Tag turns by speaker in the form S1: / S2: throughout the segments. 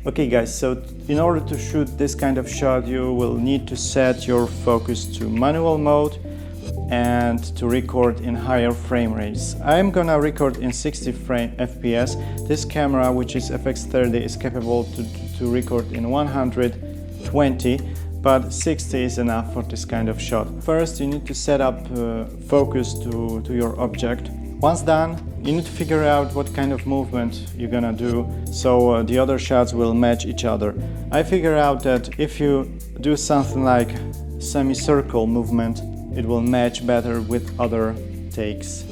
S1: Okay guys, so in order to shoot this kind of shot, you will need to set your focus to manual mode and to record in higher frame rates. I'm gonna record in 60 FPS. This camera, which is FX30, is capable to record in 120, but 60 is enough for this kind of shot. First, you need to set up focus to your object. Once done, you need to figure out what kind of movement you're gonna do so the other shots will match each other. I figure out that if you do something like semicircle movement, it will match better with other takes.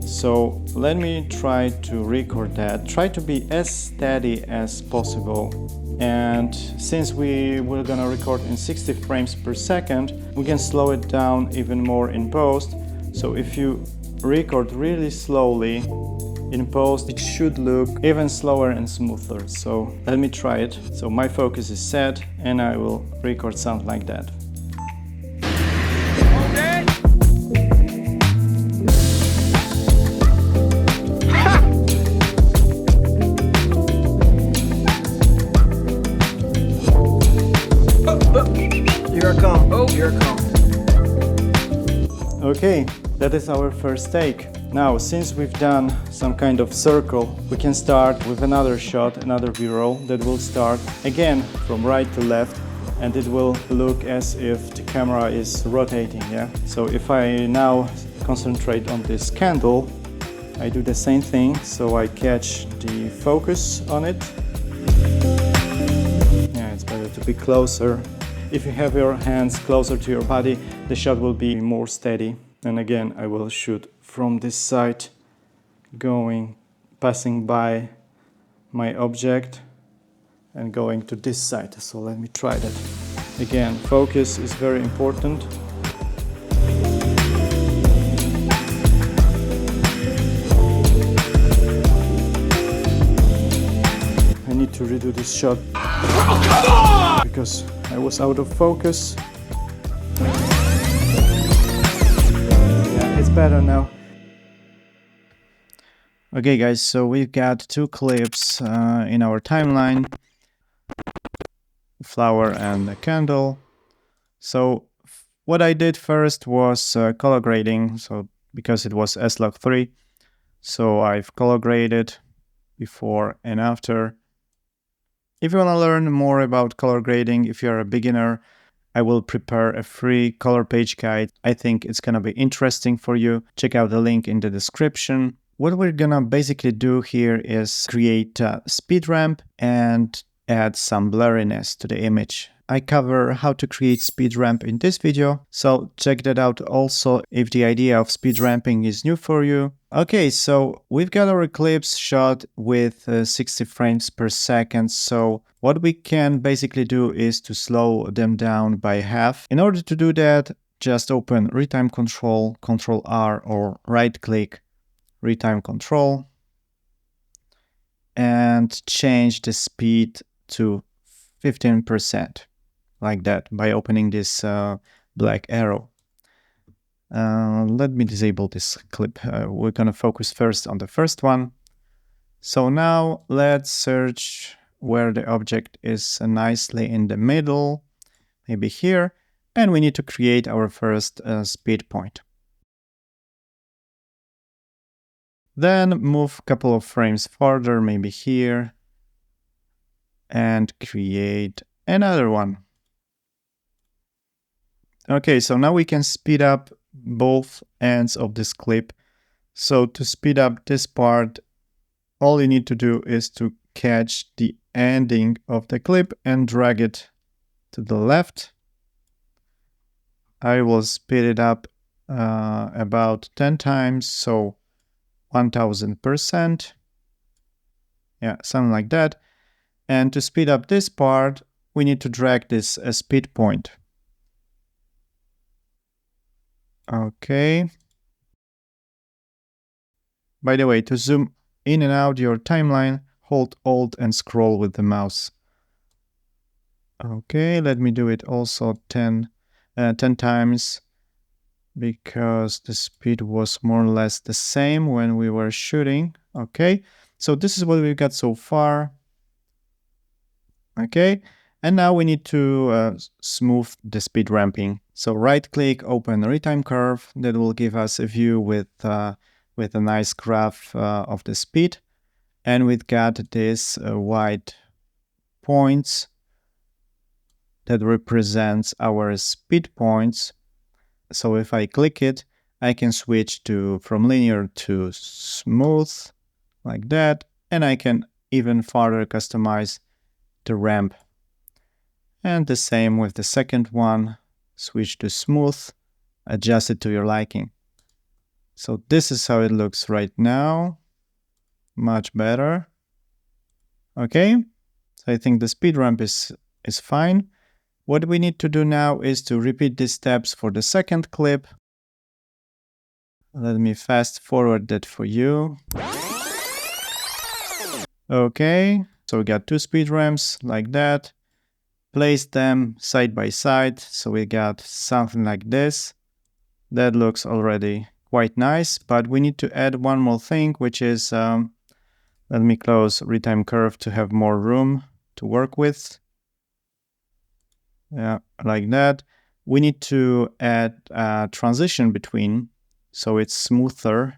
S1: So let me try to record that. Try to be as steady as possible. And since we're gonna record in 60 frames per second, we can slow it down even more in post. So if you record really slowly in post, it should look even slower and smoother. So let me try it. So my focus is set and I will record something like that.
S2: Here I come. Oh, here I come.
S1: Okay, that is our first take. Now, since we've done some kind of circle, we can start with another shot, another B-roll that will start again from right to left, and it will look as if the camera is rotating, yeah? So if I now concentrate on this candle, I do the same thing, so I catch the focus on it. Yeah, it's better to be closer. If you have your hands closer to your body, the shot will be more steady. And again, I will shoot from this side, passing by my object and going to this side. So let me try that. Again, focus is very important. I need to redo this shot because I was out of focus. Yeah, it's better now. Okay guys, so we've got two clips in our timeline, flower and a candle. So what I did first was color grading, so because it was S-Log3, so I've color graded before and after. If you want to learn more about color grading, if you're a beginner, I will prepare a free color page guide. I think it's gonna be interesting for you. Check out the link in the description. What we're gonna basically do here is create a speed ramp and add some blurriness to the image. I cover how to create speed ramp in this video, so check that out also if the idea of speed ramping is new for you. Okay, so we've got our clips shot with 60 frames per second, so what we can basically do is to slow them down by half. In order to do that, just open Retime Control, Ctrl R, or right click Retime Control and change the speed to 15%. Like that, by opening this black arrow. Let me disable this clip. We're gonna focus first on the first one. So now let's search where the object is nicely in the middle, maybe here, and we need to create our first speed point. Then move a couple of frames further, maybe here, and create another one. Okay, so now we can speed up both ends of this clip. So to speed up this part, all you need to do is to catch the ending of the clip and drag it to the left. I will speed it up about 10 times, so 1000%. Yeah, something like that. And to speed up this part, we need to drag this speed point. Okay. By the way, to zoom in and out your timeline, hold Alt and scroll with the mouse. Okay, let me do it also 10 times because the speed was more or less the same when we were shooting. Okay, so this is what we've got so far. Okay, and now we need to smooth the speed ramping. So right click, open retime curve. That will give us a view with a nice graph of the speed. And we've got this white points that represents our speed points. So if I click it, I can switch from linear to smooth like that. And I can even further customize the ramp. And the same with the second one, switch to smooth, adjust it to your liking. So this is how it looks right now. Much better. Okay, so I think the speed ramp is fine. What we need to do now is to repeat these steps for the second clip. Let me fast forward that for you. Okay, so we got two speed ramps like that. Place them side by side, so we got something like this. That looks already quite nice, but we need to add one more thing, which is, let me close retime curve to have more room to work with. Yeah, like that. We need to add a transition between, so it's smoother.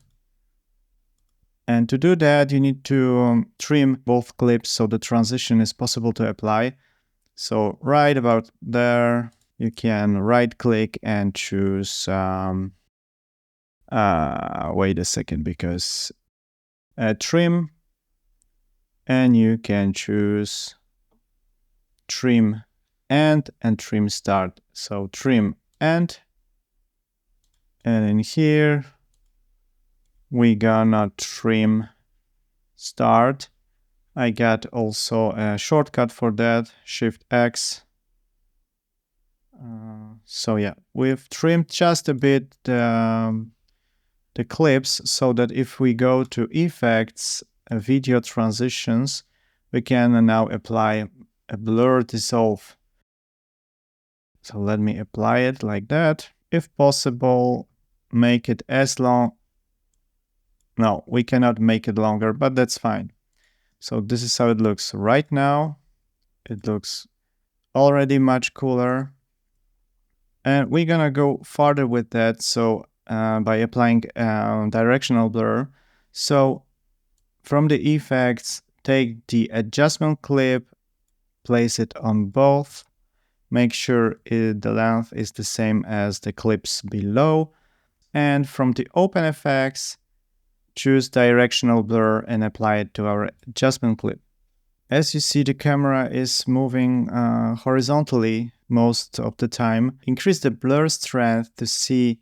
S1: And to do that, you need to trim both clips so the transition is possible to apply. So right about there, you can right click and choose, wait a second, because trim, and you can choose trim end and trim start. So trim end, and in here, we gonna trim start. I got also a shortcut for that, Shift X. So yeah, we've trimmed just a bit the clips so that if we go to effects, video transitions, we can now apply a blur dissolve. So let me apply it like that. If possible, make it as long. No, we cannot make it longer, but that's fine. So this is how it looks right now. It looks already much cooler. And we're gonna go farther with that. So by applying directional blur. So from the effects, take the adjustment clip, place it on both. Make sure the length is the same as the clips below. And from the open effects, choose directional blur and apply it to our adjustment clip. As you see, the camera is moving horizontally most of the time. Increase the blur strength to see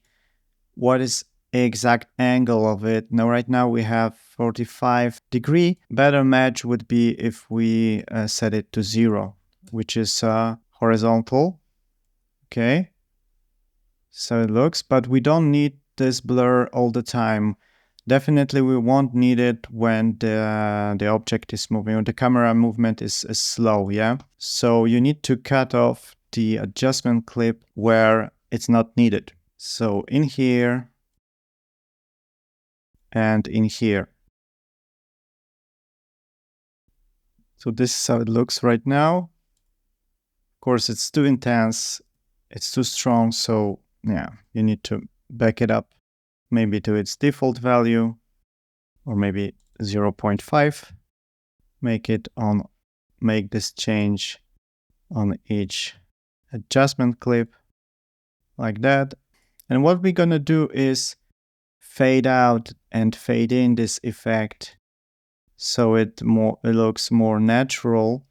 S1: what is the exact angle of it. Now, right now we have 45 degree. Better match would be if we set it to 0, which is horizontal. Okay, so it looks, but we don't need this blur all the time. Definitely we won't need it when the object is moving, or the camera movement is slow, yeah? So you need to cut off the adjustment clip where it's not needed. So in here and in here. So this is how it looks right now. Of course, it's too intense, it's too strong, so yeah, you need to back it up, maybe to its default value, or maybe 0.5. Make this change on each adjustment clip like that. And what we're gonna do is fade out and fade in this effect so it looks more natural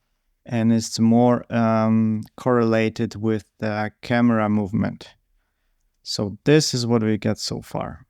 S1: and it's more correlated with the camera movement. So this is what we get so far.